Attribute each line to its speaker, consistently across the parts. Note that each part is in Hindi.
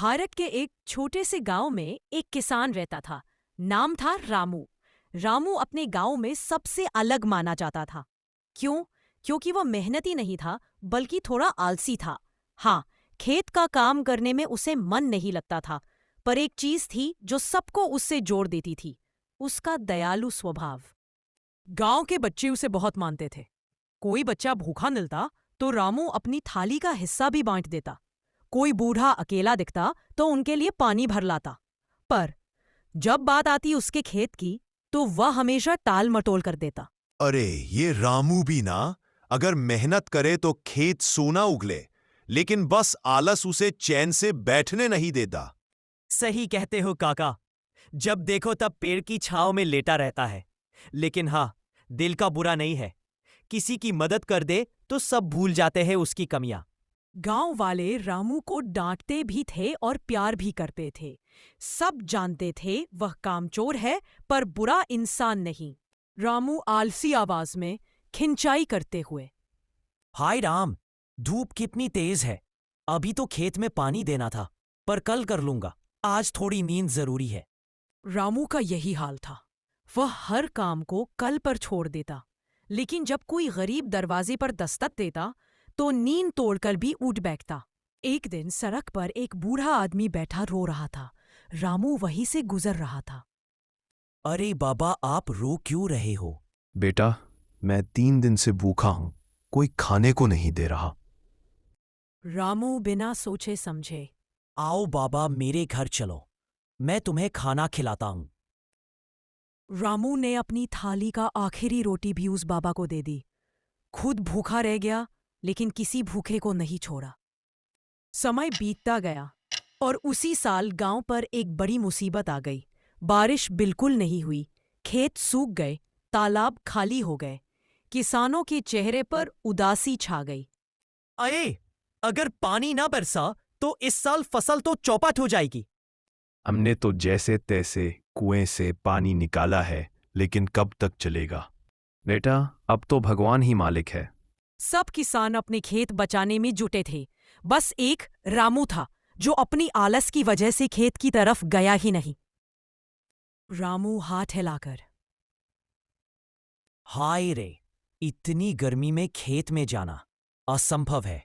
Speaker 1: भारत के एक छोटे से गांव में एक किसान रहता था। नाम था रामू। रामू अपने गांव में सबसे अलग माना जाता था। क्यों? क्योंकि वह मेहनती नहीं था, बल्कि थोड़ा आलसी था। हाँ, खेत का काम करने में उसे मन नहीं लगता था, पर एक चीज थी जो सबको उससे जोड़ देती थी, उसका दयालु स्वभाव। गांव के बच्चे उसे बहुत मानते थे। कोई बच्चा भूखा मिलता तो रामू अपनी थाली का हिस्सा भी बांट देता। कोई बूढ़ा अकेला दिखता तो उनके लिए पानी भर लाता। पर जब बात आती उसके खेत की, तो वह हमेशा टाल मटोल कर देता।
Speaker 2: अरे ये रामू भी ना, अगर मेहनत करे तो खेत सोना उगले, लेकिन बस आलस उसे चैन से बैठने नहीं देता।
Speaker 3: सही कहते हो काका। जब देखो तब पेड़ की छांव में लेटा रहता है। लेकिन हाँ, दिल का बुरा नहीं है। किसी की मदद कर दे तो सब भूल जाते हैं उसकी कमियां।
Speaker 1: गांव वाले रामू को डांटते भी थे और प्यार भी करते थे। सब जानते थे वह कामचोर है, पर बुरा इंसान नहीं। रामू आलसी आवाज में खिंचाई करते हुए,
Speaker 3: हाय राम, धूप कितनी तेज है। अभी तो खेत में पानी देना था, पर कल कर लूंगा। आज थोड़ी नींद जरूरी है।
Speaker 1: रामू का यही हाल था। वह हर काम को कल पर छोड़ देता, लेकिन जब कोई गरीब दरवाजे पर दस्तक देता तो नींद तोड़कर भी उठ बैठता। एक दिन सड़क पर एक बूढ़ा आदमी बैठा रो रहा था। रामू वहीं से गुजर रहा था।
Speaker 3: अरे बाबा, आप रो क्यों रहे हो?
Speaker 2: बेटा, मैं 3 दिन से भूखा हूं, कोई खाने को नहीं दे रहा।
Speaker 1: रामू बिना सोचे समझे,
Speaker 3: आओ बाबा, मेरे घर चलो, मैं तुम्हें खाना खिलाता हूं।
Speaker 1: रामू ने अपनी थाली का आखिरी रोटी भी उस बाबा को दे दी। खुद भूखा रह गया, लेकिन किसी भूखे को नहीं छोड़ा। समय बीतता गया और उसी साल गांव पर एक बड़ी मुसीबत आ गई। बारिश बिल्कुल नहीं हुई, खेत सूख गए, तालाब खाली हो गए। किसानों के चेहरे पर उदासी छा गई।
Speaker 3: अरे, अगर पानी ना बरसा तो इस साल फसल तो चौपट हो जाएगी।
Speaker 2: हमने तो जैसे तैसे कुएं से पानी निकाला है, लेकिन कब तक चलेगा? बेटा, अब तो भगवान ही मालिक है।
Speaker 1: सब किसान अपने खेत बचाने में जुटे थे। बस एक रामू था जो अपनी आलस की वजह से खेत की तरफ गया ही नहीं। रामू हाथ हिलाकर,
Speaker 3: हाय रे, इतनी गर्मी में खेत में जाना असंभव है।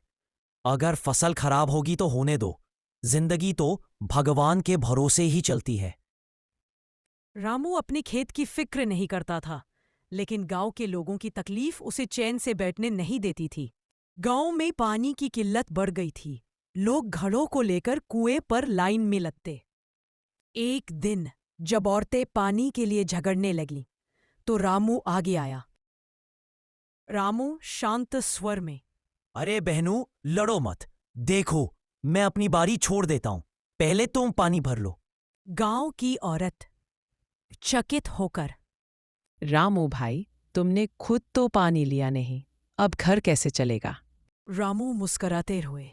Speaker 3: अगर फसल खराब होगी तो होने दो, जिंदगी तो भगवान के भरोसे ही चलती है।
Speaker 1: रामू अपने खेत की फिक्र नहीं करता था, लेकिन गांव के लोगों की तकलीफ उसे चैन से बैठने नहीं देती थी। गांव में पानी की किल्लत बढ़ गई थी। लोग घड़ों को लेकर कुएं पर लाइन में लगते। एक दिन जब औरतें पानी के लिए झगड़ने लगीं, तो रामू आगे आया। रामू शांत स्वर में,
Speaker 3: अरे बहनों, लड़ो मत। देखो, मैं अपनी बारी छोड़ देता हूं, पहले तुम पानी भर लो।
Speaker 1: गांव की औरत चकित होकर,
Speaker 4: रामू भाई, तुमने खुद तो पानी लिया नहीं, अब घर कैसे चलेगा?
Speaker 1: रामू मुस्कुराते हुए,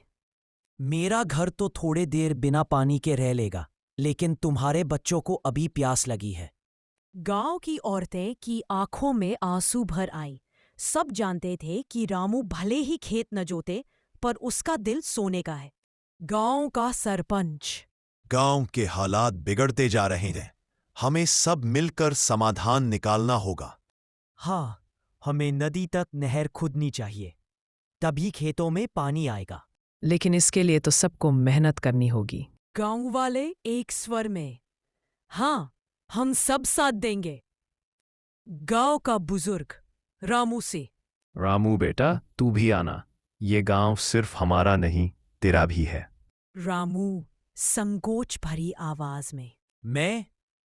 Speaker 3: मेरा घर तो थोड़े देर बिना पानी के रह लेगा, लेकिन तुम्हारे बच्चों को अभी प्यास लगी है।
Speaker 1: गांव की औरतें की आंखों में आंसू भर आई। सब जानते थे कि रामू भले ही खेत न जोते, पर उसका दिल सोने का है। गांव का सरपंच,
Speaker 2: गांव के हालात बिगड़ते जा रहे हैं, हमें सब मिलकर समाधान निकालना होगा।
Speaker 3: हाँ, हमें नदी तक नहर खोदनी चाहिए, तभी खेतों में पानी आएगा।
Speaker 4: लेकिन इसके लिए तो सबको मेहनत करनी होगी।
Speaker 1: गांव वाले एक स्वर में, हाँ, हम सब साथ देंगे। गांव का बुजुर्ग रामू से,
Speaker 2: रामू बेटा, तू भी आना, ये गांव सिर्फ हमारा नहीं, तेरा भी है।
Speaker 1: रामू संकोच भरी आवाज में,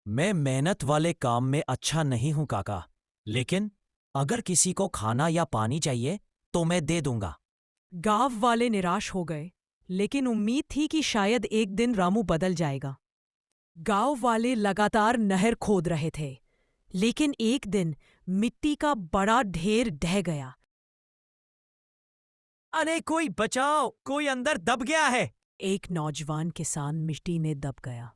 Speaker 3: मैं मेहनत वाले काम में अच्छा नहीं हूं काका, लेकिन अगर किसी को खाना या पानी चाहिए तो मैं दे दूंगा।
Speaker 1: गांव वाले निराश हो गए, लेकिन उम्मीद थी कि शायद एक दिन रामू बदल जाएगा। गांव वाले लगातार नहर खोद रहे थे, लेकिन एक दिन मिट्टी का बड़ा ढेर ढह गया।
Speaker 3: अरे कोई बचाओ, कोई अंदर दब गया है।
Speaker 1: एक नौजवान किसान मिट्टी में दब गया।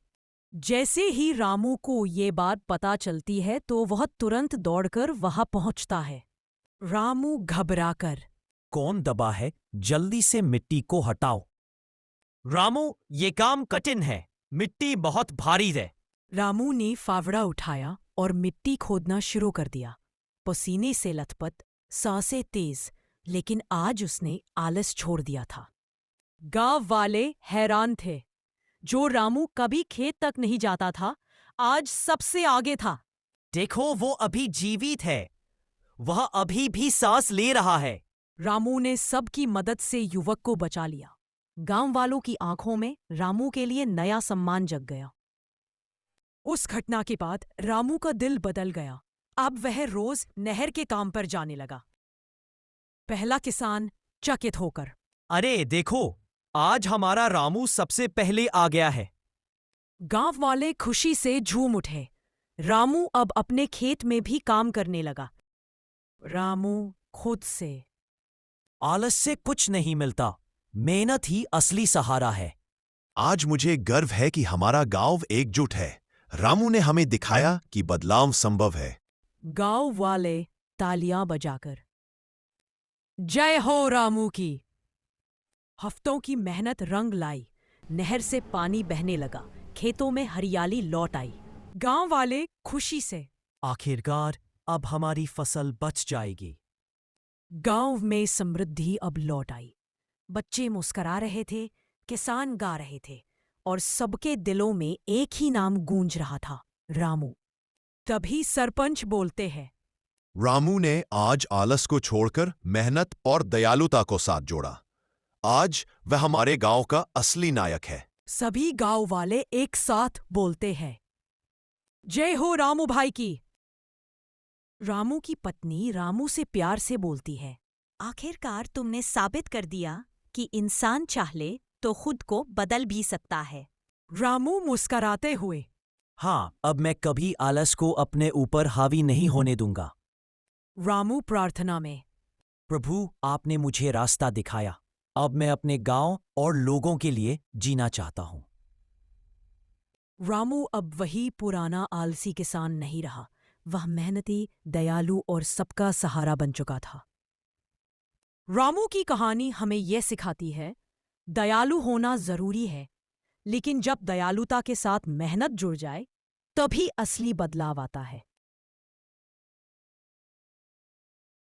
Speaker 1: जैसे ही रामू को ये बात पता चलती है तो वह तुरंत दौड़कर वहां पहुंचता है। रामू घबराकर,
Speaker 3: कौन दबा है? जल्दी से मिट्टी को हटाओ। रामू, ये काम कठिन है। मिट्टी बहुत भारी है।
Speaker 1: रामू ने फावड़ा उठाया और मिट्टी खोदना शुरू कर दिया। पसीने से लथपथ, सांसें तेज, लेकिन आज उसने आलस छोड़ दिया था। गांव वाले हैरान थे। जो रामू कभी खेत तक नहीं जाता था, आज सबसे आगे था।
Speaker 3: देखो, वो अभी जीवित है। वह अभी भी सांस ले रहा है।
Speaker 1: रामू ने सबकी मदद से युवक को बचा लिया। गांव वालों की आंखों में रामू के लिए नया सम्मान जग गया। उस घटना के बाद रामू का दिल बदल गया। अब वह रोज नहर के काम पर जाने लगा। पहला किसान चकित होकर,
Speaker 3: अरे देखो, आज हमारा रामू सबसे पहले आ गया है।
Speaker 1: गांव वाले खुशी से झूम उठे। रामू अब अपने खेत में भी काम करने लगा। रामू खुद से,
Speaker 3: आलस से कुछ नहीं मिलता। मेहनत ही असली सहारा है।
Speaker 2: आज मुझे गर्व है कि हमारा गांव एकजुट है। रामू ने हमें दिखाया कि बदलाव संभव है।
Speaker 1: गांव वाले तालियां बजाकर, जय हो रामू की। हफ्तों की मेहनत रंग लाई। नहर से पानी बहने लगा। खेतों में हरियाली लौट आई। गांव वाले खुशी से,
Speaker 3: आखिरकार अब हमारी फसल बच जाएगी।
Speaker 1: गांव में समृद्धि अब लौट आई। बच्चे मुस्करा रहे थे, किसान गा रहे थे, और सबके दिलों में एक ही नाम गूंज रहा था, रामू। तभी सरपंच बोलते हैं,
Speaker 2: रामू ने आज आलस को छोड़कर मेहनत और दयालुता को साथ जोड़ा। आज वह हमारे गांव का असली नायक है।
Speaker 1: सभी गांव वाले एक साथ बोलते हैं, जय हो रामू भाई की। रामू की पत्नी रामू से प्यार से बोलती है, आखिरकार तुमने साबित कर दिया कि इंसान चाहे तो खुद को बदल भी सकता है। रामू मुस्कराते हुए,
Speaker 3: हाँ, अब मैं कभी आलस को अपने ऊपर हावी नहीं होने दूंगा।
Speaker 1: रामू प्रार्थना में,
Speaker 3: प्रभु, आपने मुझे रास्ता दिखाया। अब मैं अपने गांव और लोगों के लिए जीना चाहता हूं।
Speaker 1: रामू अब वही पुराना आलसी किसान नहीं रहा। वह मेहनती, दयालु और सबका सहारा बन चुका था। रामू की कहानी हमें यह सिखाती है, दयालु होना जरूरी है, लेकिन जब दयालुता के साथ मेहनत जुड़ जाए, तभी असली बदलाव आता है।